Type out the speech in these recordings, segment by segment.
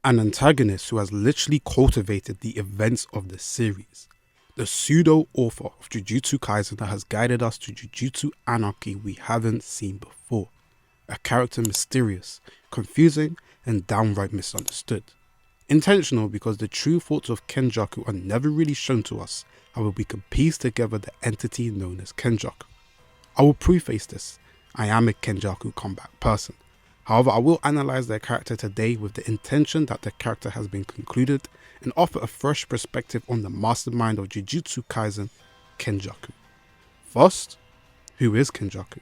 an antagonist who has literally cultivated the events of the series. The pseudo-author of Jujutsu Kaisen that has guided us to Jujutsu anarchy we haven't seen before. A character mysterious, confusing, and downright misunderstood. Intentional because the true thoughts of Kenjaku are never really shown to us, however we can piece together the entity known as Kenjaku. I will preface this, I am a Kenjaku combat person. However, I will analyse their character today with the intention that the character has been concluded and offer a fresh perspective on the mastermind of Jujutsu Kaisen, Kenjaku. First, who is Kenjaku?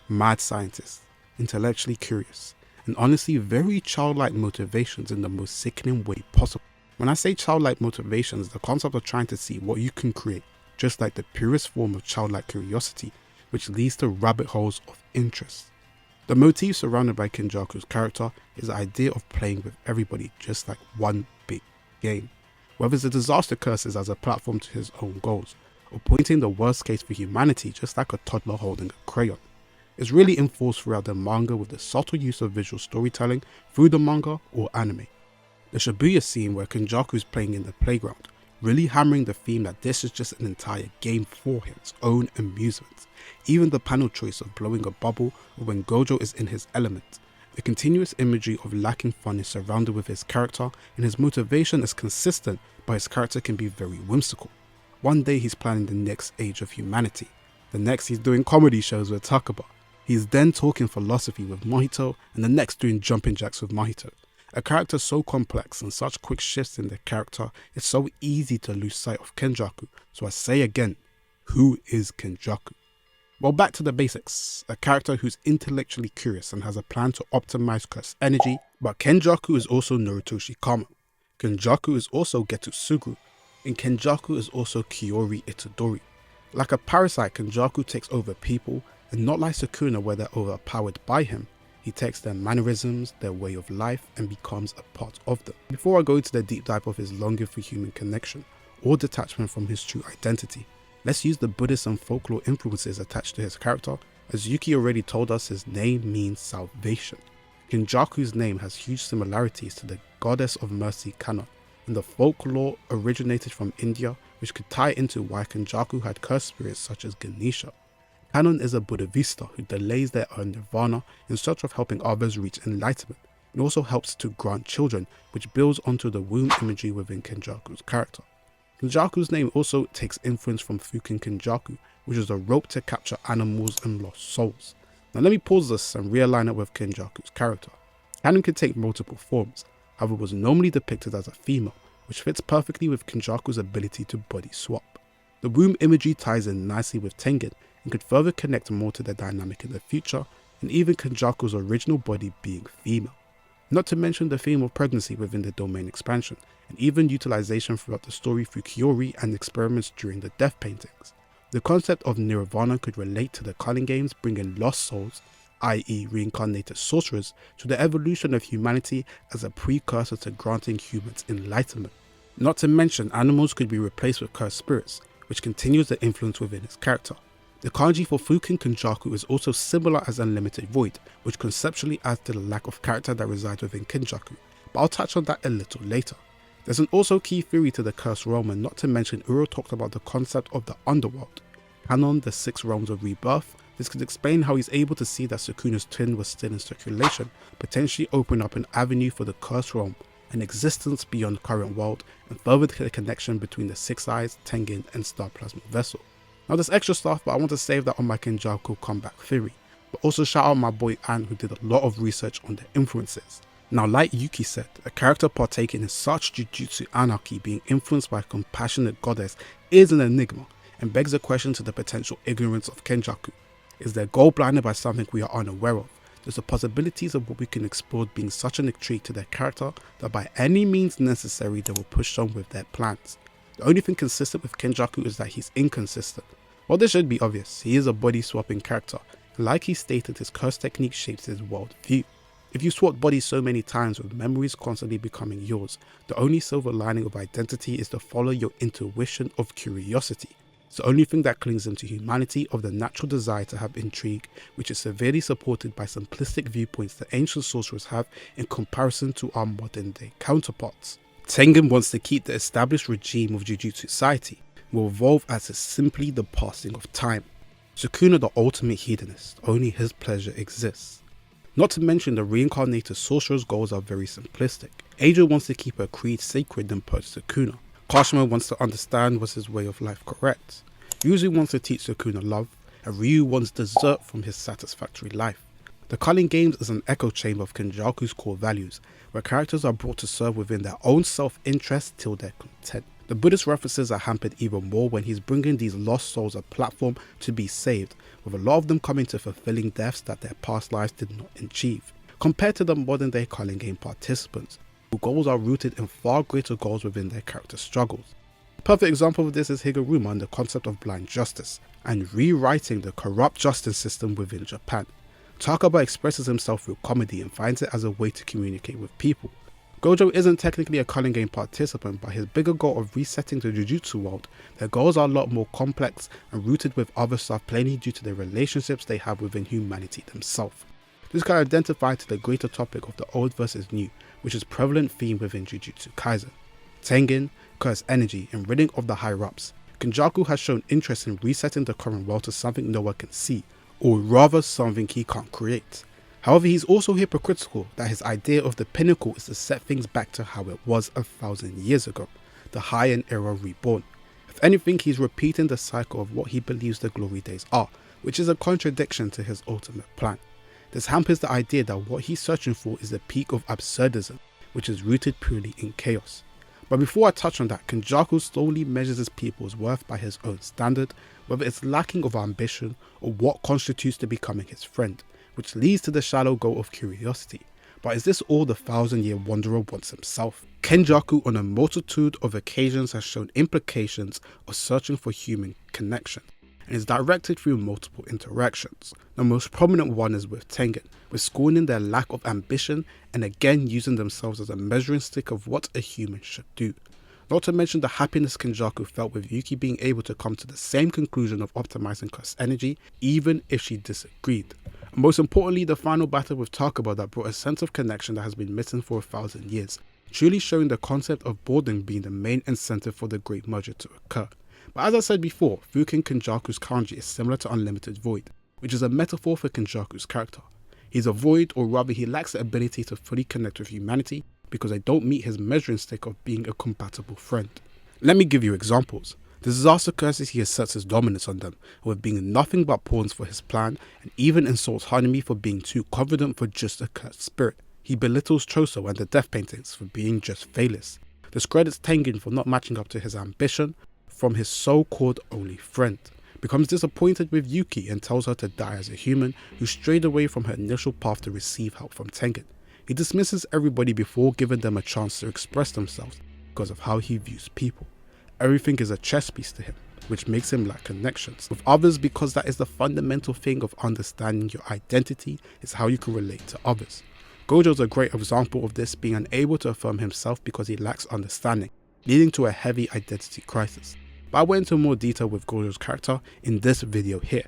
Mad scientist, intellectually curious, and honestly very childlike motivations in the most sickening way possible. When I say childlike motivations, the concept of trying to see what you can create, just like the purest form of childlike curiosity, which leads to rabbit holes of interest. The motif surrounded by Kenjaku's character is the idea of playing with everybody just like one big game, whether it's the disaster curses as a platform to his own goals, or pointing the worst case for humanity just like a toddler holding a crayon. It's really enforced throughout the manga with the subtle use of visual storytelling through the manga or anime. The Shibuya scene where Kenjaku is playing in the playground, really hammering the theme that this is just an entire game for his own amusement. Even the panel choice of blowing a bubble or when Gojo is in his element. The continuous imagery of lacking fun is surrounded with his character, and his motivation is consistent, but his character can be very whimsical. One day he's planning the next age of humanity. The next he's doing comedy shows with Takaba. He's then talking philosophy with Mahito, and the next doing jumping jacks with Mahito. A character so complex and such quick shifts in their character, it's so easy to lose sight of Kenjaku. So I say again, who is Kenjaku? Well, back to the basics. A character who's intellectually curious and has a plan to optimize curse energy, but Kenjaku is also Narutoshi Kama. Kenjaku is also Geto Suguru, and Kenjaku is also Kyori Itadori. Like a parasite, Kenjaku takes over people, and not like Sukuna where they're overpowered by him. He takes their mannerisms, their way of life, and becomes a part of them. Before I go into the deep dive of his longing for human connection, or detachment from his true identity, let's use the Buddhist and folklore influences attached to his character. As Yuki already told us, his name means salvation. Kenjaku's name has huge similarities to the goddess of mercy Kannon, and the folklore originated from India, which could tie into why Kenjaku had cursed spirits such as Ganesha. Kannon is a Buddhavista who delays their own nirvana in search of helping others reach enlightenment, and also helps to grant children, which builds onto the womb imagery within Kenjaku's character. Kenjaku's name also takes influence from Fukin Kenjaku, which is a rope to capture animals and lost souls. Now let me pause this and realign it with Kenjaku's character. Kannon can take multiple forms, however was normally depicted as a female, which fits perfectly with Kenjaku's ability to body swap. The womb imagery ties in nicely with Tengen and could further connect more to their dynamic in the future, and even Kenjaku's original body being female. Not to mention the theme of pregnancy within the domain expansion, and even utilization throughout the story through Kyori and experiments during the death paintings. The concept of nirvana could relate to the Culling Games bringing lost souls, i.e. reincarnated sorcerers, to the evolution of humanity as a precursor to granting humans enlightenment. Not to mention animals could be replaced with cursed spirits, which continues the influence within his character. The kanji for Fukin Kenjaku is also similar as Unlimited Void, which conceptually adds to the lack of character that resides within Kenjaku, but I'll touch on that a little later. There's an also key theory to the Cursed Realm, and not to mention Uro talked about the concept of the underworld. Canon, the 6 realms of rebirth. This could explain how he's able to see that Sukuna's twin was still in circulation, potentially opening up an avenue for the Cursed Realm, an existence beyond the current world, and further the connection between the 6 Eyes, Tengen, and Star Plasma Vessel. Now there's extra stuff, but I want to save that on my Kenjaku comeback theory. But also shout out my boy Ann, who did a lot of research on the influences. Now like Yuki said, a character partaking in such Jujutsu anarchy being influenced by a compassionate goddess is an enigma, and begs a question to the potential ignorance of Kenjaku. Is their goal blinded by something we are unaware of? Does the possibilities of what we can explore being such an intrigue to their character that by any means necessary they will push on with their plans? The only thing consistent with Kenjaku is that he's inconsistent. Well, this should be obvious, he is a body swapping character, and like he stated, his curse technique shapes his world view. If you swap bodies so many times with memories constantly becoming yours, the only silver lining of identity is to follow your intuition of curiosity. It's the only thing that clings him to humanity of the natural desire to have intrigue, which is severely supported by simplistic viewpoints that ancient sorcerers have in comparison to our modern day counterparts. Tengen wants to keep the established regime of Jujutsu society, will evolve as is simply the passing of time. Sukuna the ultimate hedonist, only his pleasure exists. Not to mention the reincarnated sorcerer's goals are very simplistic. Aja wants to keep her creed sacred and purge Sukuna. Kashima wants to understand was his way of life correct. Yuji wants to teach Sukuna love, and Ryu wants dessert from his satisfactory life. The Culling Games is an echo chamber of Kenjaku's core values, where characters are brought to serve within their own self-interest till they're content. The Buddhist references are hampered even more when he's bringing these lost souls a platform to be saved, with a lot of them coming to fulfilling deaths that their past lives did not achieve, compared to the modern day Culling Game participants, whose goals are rooted in far greater goals within their character struggles. A perfect example of this is Higuruma and the concept of blind justice, and rewriting the corrupt justice system within Japan. Takaba expresses himself through comedy and finds it as a way to communicate with people. Gojo isn't technically a Culling Game participant, but his bigger goal of resetting the Jujutsu world, their goals are a lot more complex and rooted with other stuff plainly due to the relationships they have within humanity themselves. This can identify to the greater topic of the old versus new, which is a prevalent theme within Jujutsu Kaisen. Tengen, curse energy, and ridding of the higher-ups. Kenjaku has shown interest in resetting the current world to something no one can see, or rather something he can't create. However, he's also hypocritical that his idea of the pinnacle is to set things back to how it was 1,000 years ago, the Heian era reborn. If anything, he's repeating the cycle of what he believes the glory days are, which is a contradiction to his ultimate plan. This hampers the idea that what he's searching for is the peak of absurdism, which is rooted purely in chaos. But before I touch on that, Kenjaku slowly measures his people's worth by his own standard, whether it's lacking of ambition or what constitutes to becoming his friend, which leads to the shallow goal of curiosity. But is this all the 1,000-year wanderer wants himself? Kenjaku on a multitude of occasions has shown implications of searching for human connection, and is directed through multiple interactions. The most prominent one is with Tengen, with scorning their lack of ambition and again using themselves as a measuring stick of what a human should do. Not to mention the happiness Kenjaku felt with Yuki being able to come to the same conclusion of optimizing curse energy, even if she disagreed. And most importantly, the final battle with Takaba that brought a sense of connection that has been missing for 1,000 years, truly showing the concept of boredom being the main incentive for the great merger to occur. But as I said before, Fukin Kenjaku's kanji is similar to Unlimited Void, which is a metaphor for Kenjaku's character. He's a void, or rather he lacks the ability to fully connect with humanity because they don't meet his measuring stick of being a compatible friend. Let me give you examples. The disaster curses he asserts his dominance on them, with being nothing but pawns for his plan, and even insults Hanami for being too confident for just a cursed spirit. He belittles Choso and the death paintings for being just failures. Discredits Tengen for not matching up to his ambition from his so-called only friend. Becomes disappointed with Yuki and tells her to die as a human who strayed away from her initial path to receive help from Tengen. He dismisses everybody before giving them a chance to express themselves because of how he views people. Everything is a chess piece to him, which makes him lack connections with others because that is the fundamental thing of understanding your identity is how you can relate to others. Gojo is a great example of this, being unable to affirm himself because he lacks understanding, leading to a heavy identity crisis. But I went into more detail with Gojo's character in this video here.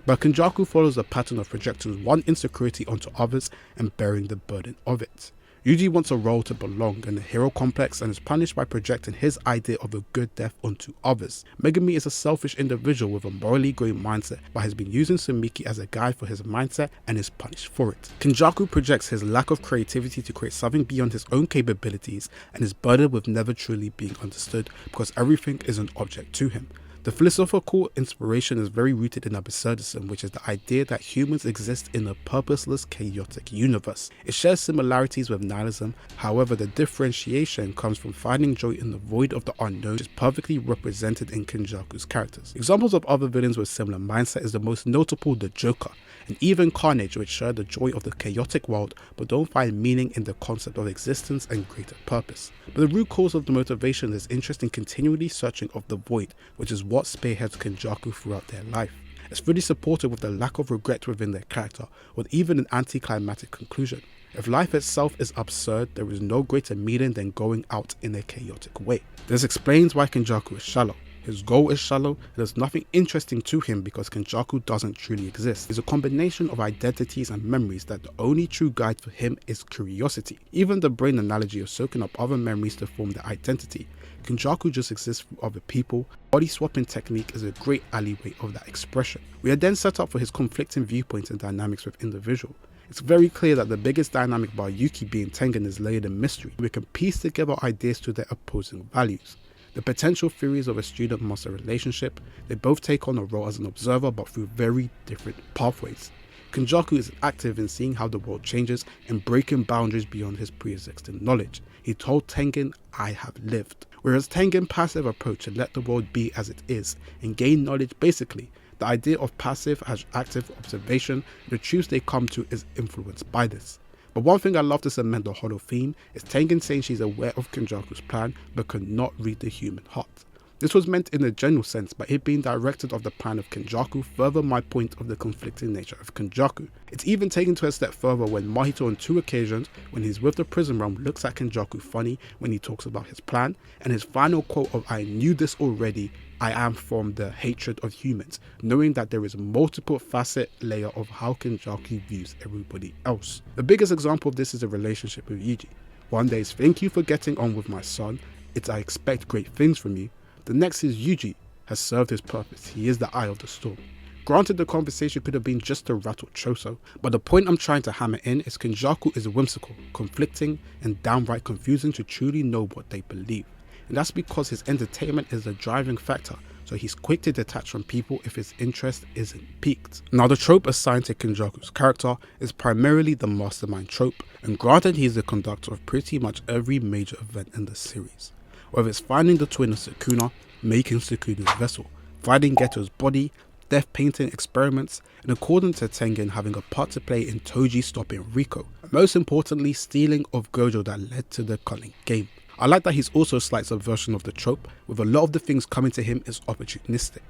But Kenjaku follows a pattern of projecting one insecurity onto others and bearing the burden of it. Yuji wants a role to belong and a hero complex and is punished by projecting his idea of a good death onto others. Megumi is a selfish individual with a morally grey mindset but has been using Sumiki as a guide for his mindset and is punished for it. Kenjaku projects his lack of creativity to create something beyond his own capabilities and is burdened with never truly being understood because everything is an object to him. The philosophical inspiration is very rooted in absurdism, which is the idea that humans exist in a purposeless, chaotic universe. It shares similarities with nihilism, however the differentiation comes from finding joy in the void of the unknown, which is perfectly represented in Kenjaku's characters. Examples of other villains with similar mindset is the most notable the Joker, and even Carnage, which share the joy of the chaotic world but don't find meaning in the concept of existence and greater purpose. But the root cause of the motivation is interest in continually searching of the void, which is what spearheads Kenjaku throughout their life. It's fully supported with the lack of regret within their character, with even an anticlimactic conclusion. If life itself is absurd, there is no greater meaning than going out in a chaotic way. This explains why Kenjaku is shallow. His goal is shallow, and there's nothing interesting to him because Kenjaku doesn't truly exist. He's a combination of identities and memories that the only true guide for him is curiosity. Even the brain analogy of soaking up other memories to form their identity. Kenjaku just exists through other people. Body swapping technique is a great alleyway of that expression. We are then set up for his conflicting viewpoints and dynamics with individual. It's very clear that the biggest dynamic by Yuki being Tengen is layered in mystery. We can piece together ideas to their opposing values. The potential theories of a student-master relationship, they both take on a role as an observer but through very different pathways. Kenjaku is active in seeing how the world changes and breaking boundaries beyond his pre-existing knowledge. He told Tengen, "I have lived." Whereas Tengen's passive approach to let the world be as it is and gain knowledge basically, the idea of passive as active observation, the truth they come to is influenced by this. But one thing I love to cement the hollow theme is Tengen saying she's aware of Kenjaku's plan but could not read the human heart. This was meant in a general sense, but it being directed of the plan of Kenjaku further my point of the conflicting nature of Kenjaku. It's even taken to a step further when Mahito on 2 occasions, when he's with the prison realm, looks at Kenjaku funny when he talks about his plan, and his final quote of "I knew this already, I am from the hatred of humans," knowing that there is a multiple facet layer of how Kenjaku views everybody else. The biggest example of this is a relationship with Yuji. One day is "Thank you for getting on with my son, it's I expect great things from you." The next is Yuji has served his purpose, he is the eye of the storm. Granted, the conversation could have been just to rattle Choso, but the point I'm trying to hammer in is Kenjaku is whimsical, conflicting, and downright confusing to truly know what they believe. And that's because his entertainment is the driving factor, so he's quick to detach from people if his interest isn't piqued. Now, the trope assigned to Kenjaku's character is primarily the mastermind trope, and granted he's the conductor of pretty much every major event in the series. Whether it's finding the twin of Sukuna, making Sukuna's vessel, finding Geto's body, death painting experiments, and according to Tengen having a part to play in Toji stopping Riko, and most importantly stealing of Gojo that led to the culling game. I like that he's also a slight subversion of the trope, with a lot of the things coming to him is opportunistic.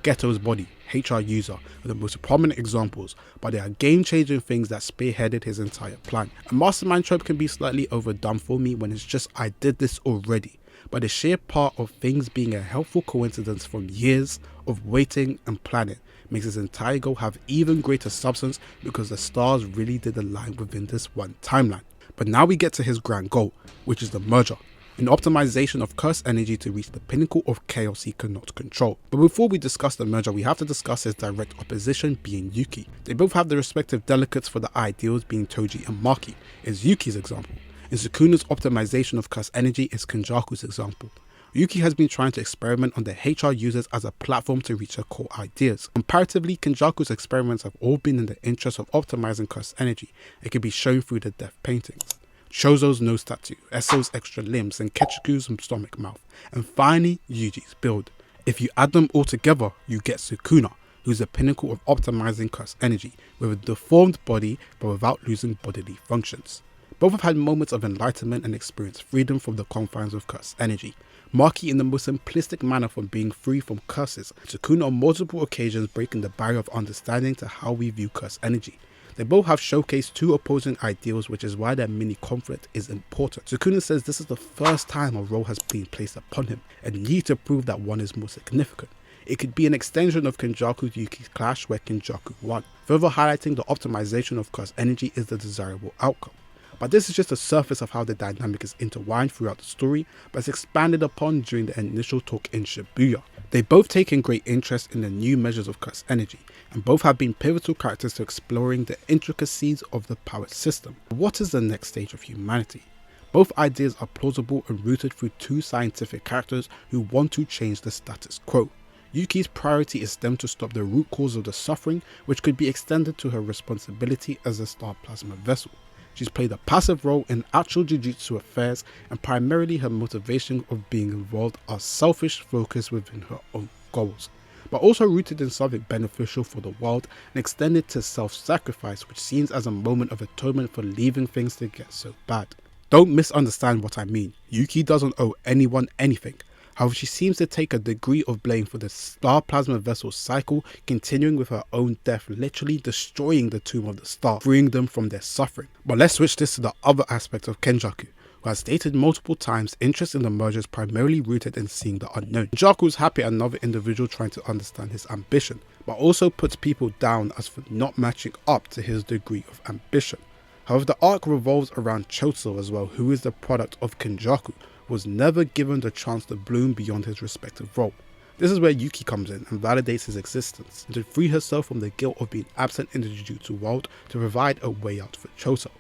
Geto's body, HR user, are the most prominent examples, but they are game-changing things that spearheaded his entire plan. A mastermind trope can be slightly overdone for me when it's just "I did this already," but the sheer part of things being a helpful coincidence from years of waiting and planning makes his entire goal have even greater substance because the stars really did align within this one timeline. But now we get to his grand goal, which is the merger, an optimization of cursed energy to reach the pinnacle of chaos he cannot control. But before we discuss the merger, we have to discuss his direct opposition being Yuki. They both have the respective delegates for the ideals being Toji and Maki, is Yuki's example. And Sukuna's optimization of cursed energy is Kenjaku's example. Yuki has been trying to experiment on the HR users as a platform to reach her core ideas. Comparatively, Kenjaku's experiments have all been in the interest of optimizing cursed energy. It can be shown through the death paintings, Chozo's nose tattoo, Esso's extra limbs, and Ketchuku's stomach mouth, and finally Yuji's build. If you add them all together, you get Sukuna, who's the pinnacle of optimizing cursed energy, with a deformed body but without losing bodily functions. Both have had moments of enlightenment and experienced freedom from the confines of cursed energy. Maki in the most simplistic manner from being free from curses, Sukuna on multiple occasions breaking the barrier of understanding to how we view cursed energy. They both have showcased 2 opposing ideals, which is why their mini conflict is important. Sukuna says this is the first time a role has been placed upon him and need to prove that one is more significant. It could be an extension of Kenjaku Yuki's clash where Kenjaku Want, further highlighting the optimization of cursed energy is the desirable outcome. But this is just the surface of how the dynamic is intertwined throughout the story, but it's expanded upon during the initial talk in Shibuya. They both take in great interest in the new measures of cursed energy, and both have been pivotal characters to exploring the intricacies of the power system. What is the next stage of humanity? Both ideas are plausible and rooted through 2 scientific characters who want to change the status quo. Yuki's priority is them to stop the root cause of the suffering, which could be extended to her responsibility as a star plasma vessel. She's played a passive role in actual Jujutsu affairs, and primarily her motivation of being involved are selfish focus within her own goals, but also rooted in something beneficial for the world and extended to self-sacrifice, which seems as a moment of atonement for leaving things to get so bad. Don't misunderstand what I mean. Yuki doesn't owe anyone anything. However, she seems to take a degree of blame for the star plasma vessel cycle continuing with her own death, literally destroying the tomb of the star, freeing them from their suffering. But let's switch this to the other aspect of Kenjaku, who has stated multiple times interest in the merger is primarily rooted in seeing the unknown. Kenjaku is happy at another individual trying to understand his ambition, but also puts people down as for not matching up to his degree of ambition. However, the arc revolves around Choso as well, who is the product of Kenjaku, who was never given the chance to bloom beyond his respective role. This is where Yuki comes in and validates his existence, and to free herself from the guilt of being absent in the Jujutsu world to provide a way out for Choso.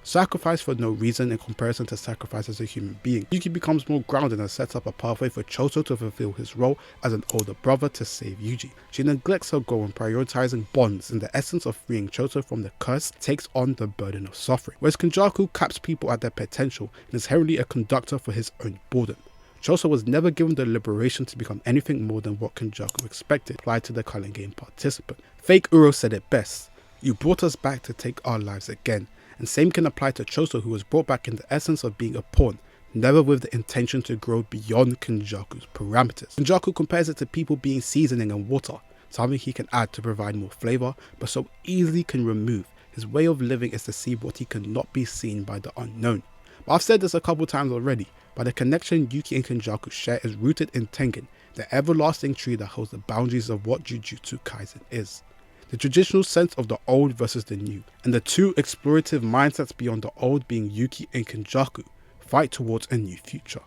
Sacrifice for no reason in comparison to sacrifice as a human being, Yuki becomes more grounded and sets up a pathway for Choso to fulfill his role as an older brother to save Yuji. She neglects her goal in prioritizing bonds, and the essence of freeing Choso from the curse takes on the burden of suffering, whereas Kenjaku caps people at their potential and is heraldly a conductor for his own boredom. Choso was never given the liberation to become anything more than what Kenjaku expected, applied to the Culling Game participant. Fake Uro said it best: "You brought us back to take our lives again." And same can apply to Choso, who was brought back in the essence of being a pawn, never with the intention to grow beyond Kenjaku's parameters. Kenjaku compares it to people being seasoning and water, something he can add to provide more flavour, but so easily can remove. His way of living is to see what he cannot be seen by the unknown. But I've said this a couple times already, but the connection Yuki and Kenjaku share is rooted in Tengen, the everlasting tree that holds the boundaries of what Jujutsu Kaisen is. The traditional sense of the old versus the new, and the two explorative mindsets beyond the old being Yuki and Kenjaku, fight towards a new future.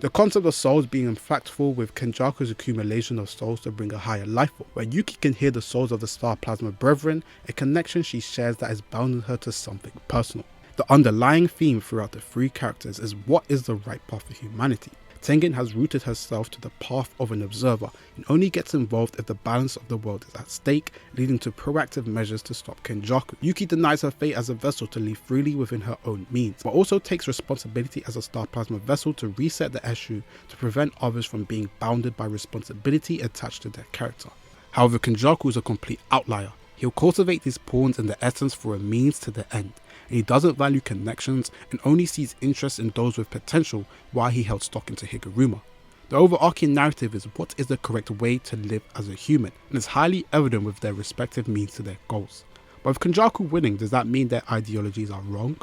The concept of souls being impactful with Kenjaku's accumulation of souls to bring a higher life form, where Yuki can hear the souls of the Star Plasma Brethren, a connection she shares that is bounding her to something personal. The underlying theme throughout the three characters is what is the right path for humanity. Tengen has rooted herself to the path of an observer and only gets involved if the balance of the world is at stake, leading to proactive measures to stop Kenjaku. Yuki denies her fate as a vessel to live freely within her own means, but also takes responsibility as a Star Plasma vessel to reset the issue to prevent others from being bounded by responsibility attached to their character. However, Kenjaku is a complete outlier. He'll cultivate these pawns in the essence for a means to the end, and he doesn't value connections and only sees interest in those with potential while he held stock into Higuruma. The overarching narrative is what is the correct way to live as a human, and is highly evident with their respective means to their goals. But with Kenjaku winning, does that mean their ideologies are wrong?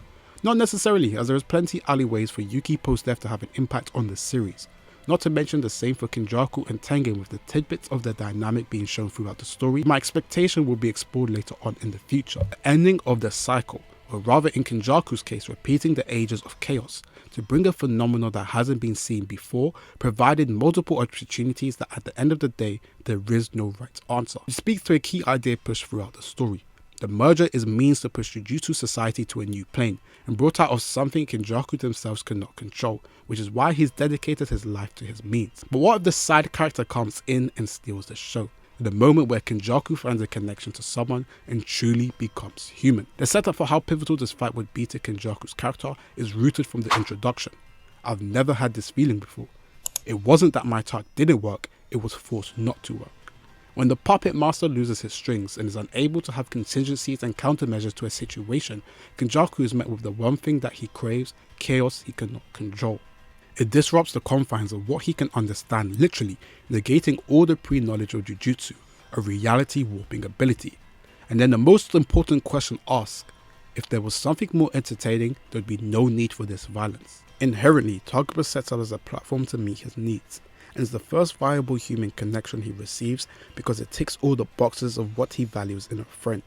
Not necessarily, as there is plenty alleyways for Yuki post-death to have an impact on the series. Not to mention the same for Kenjaku and Tengen, with the tidbits of their dynamic being shown throughout the story. My expectation will be explored later on in the future. The ending of the cycle, or rather in Kenjaku's case repeating the ages of chaos, to bring a phenomenon that hasn't been seen before, provided multiple opportunities that at the end of the day, there is no right answer. It speaks to a key idea pushed throughout the story. The merger is means to push Jujutsu society to a new plane, and brought out of something Kenjaku themselves cannot control, which is why he's dedicated his life to his means. But what if the side character comes in and steals the show? The moment where Kenjaku finds a connection to someone and truly becomes human. The setup for how pivotal this fight would be to Kenjaku's character is rooted from the introduction. I've never had this feeling before. It wasn't that my talk didn't work, it was forced not to work. When the puppet master loses his strings and is unable to have contingencies and countermeasures to a situation, Kenjaku is met with the one thing that he craves: chaos he cannot control. It disrupts the confines of what he can understand, literally negating all the pre-knowledge of Jujutsu, a reality warping ability. And then the most important question asked: if there was something more entertaining, there'd be no need for this violence. Inherently, Takaba sets up as a platform to meet his needs, and is the first viable human connection he receives because it ticks all the boxes of what he values in a friend.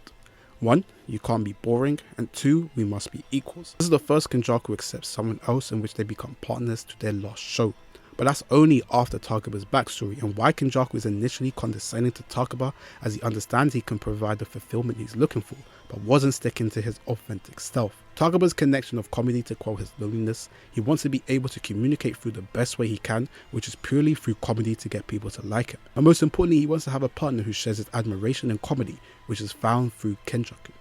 1. You can't be boring, and 2. We must be equals. This is the first Kenjaku accepts someone else in which they become partners to their last show. But that's only after Takaba's backstory and why Kenjaku is initially condescending to Takaba, as he understands he can provide the fulfillment he's looking for, but wasn't sticking to his authentic self. Takaba's connection of comedy to quell his loneliness, he wants to be able to communicate through the best way he can, which is purely through comedy to get people to like him. And most importantly, he wants to have a partner who shares his admiration and comedy, which is found through Kenjaku.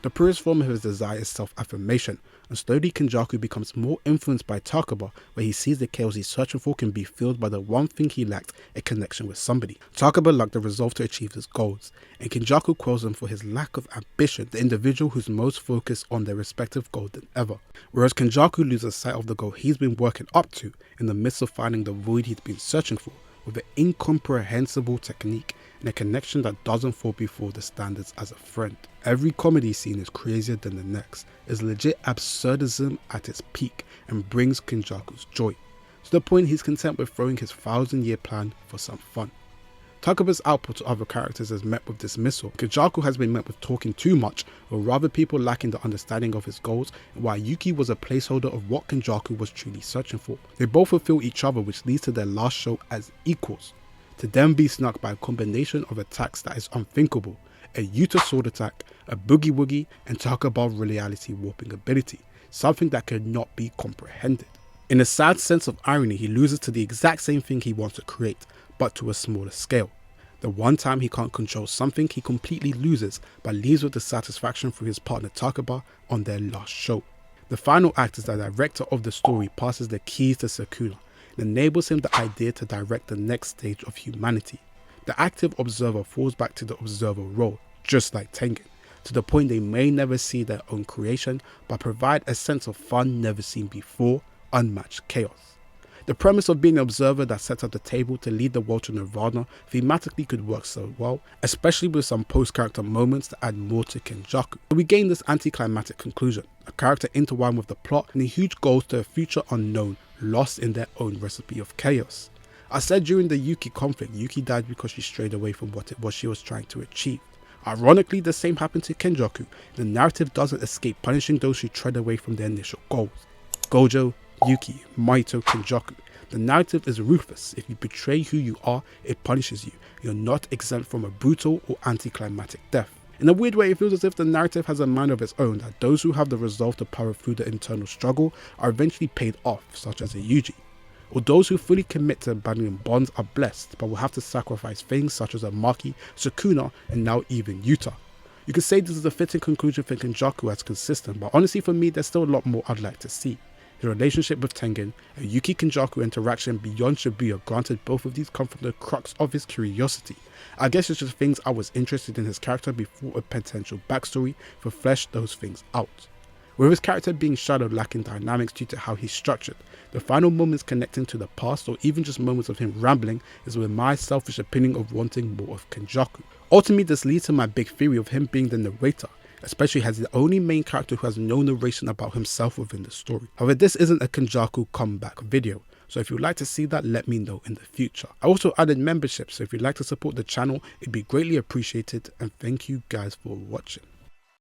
The purest form of his desire is self-affirmation, and slowly Kenjaku becomes more influenced by Takaba, where he sees the chaos he's searching for can be filled by the one thing he lacked: a connection with somebody. Takaba lacked the resolve to achieve his goals, and Kenjaku quells him for his lack of ambition, the individual who's most focused on their respective goal than ever. Whereas Kenjaku loses sight of the goal he's been working up to in the midst of finding the void he's been searching for, with an incomprehensible technique and a connection that doesn't fall before the standards as a friend. Every comedy scene is crazier than the next, is legit absurdism at its peak, and brings Kenjaku's joy, to the point he's content with throwing his 1,000-year plan for some fun. Takaba's output to other characters is met with dismissal. Kenjaku has been met with talking too much, or rather people lacking the understanding of his goals, and while Yuki was a placeholder of what Kenjaku was truly searching for. They both fulfill each other, which leads to their last show as equals, to then be snuck by a combination of attacks that is unthinkable: a Yuta sword attack, a boogie woogie, and Takaba reality warping ability, something that could not be comprehended. In a sad sense of irony, he loses to the exact same thing he wants to create, but to a smaller scale. The one time he can't control something, he completely loses, but leaves with the satisfaction through his partner Takaba on their last show. The final act is the director of the story passes the keys to Sukuna, and enables him the idea to direct the next stage of humanity. The active observer falls back to the observer role, just like Tengen, to the point they may never see their own creation, but provide a sense of fun never seen before, unmatched chaos. The premise of being an observer that sets up the table to lead the world to nirvana thematically could work so well, especially with some post-character moments that add more to Kenjaku. We gain this anticlimactic conclusion, a character intertwined with the plot and the huge goals to a future unknown, lost in their own recipe of chaos. I said during the Yuki conflict, Yuki died because she strayed away from what it was she was trying to achieve. Ironically, the same happened to Kenjaku. The narrative doesn't escape punishing those who tread away from their initial goals. Gojo, Yuki, Maito, Kenjaku. The narrative is ruthless. If you betray who you are, it punishes you. You're not exempt from a brutal or anticlimactic death. In a weird way, it feels as if the narrative has a mind of its own, that those who have the resolve to power through the internal struggle are eventually paid off, such as a Yuji. Or those who fully commit to abandoning bonds are blessed, but will have to sacrifice things such as a Maki, Sukuna, and now even Yuta. You could say this is a fitting conclusion for Kenjaku as consistent, but honestly for me there's still a lot more I'd like to see. His relationship with Tengen, a Yuki-Kenjaku interaction beyond Shibuya, granted both of these come from the crux of his curiosity. I guess it's just things I was interested in his character before a potential backstory for flesh those things out. With his character being shadowed lacking dynamics due to how he's structured, the final moments connecting to the past or even just moments of him rambling is with my selfish opinion of wanting more of Kenjaku. Ultimately this leads to my big theory of him being the narrator, especially as the only main character who has no narration about himself within the story. However, this isn't a Kenjaku comeback video, so if you'd like to see that, let me know in the future. I also added memberships, so if you'd like to support the channel, it'd be greatly appreciated, and thank you guys for watching.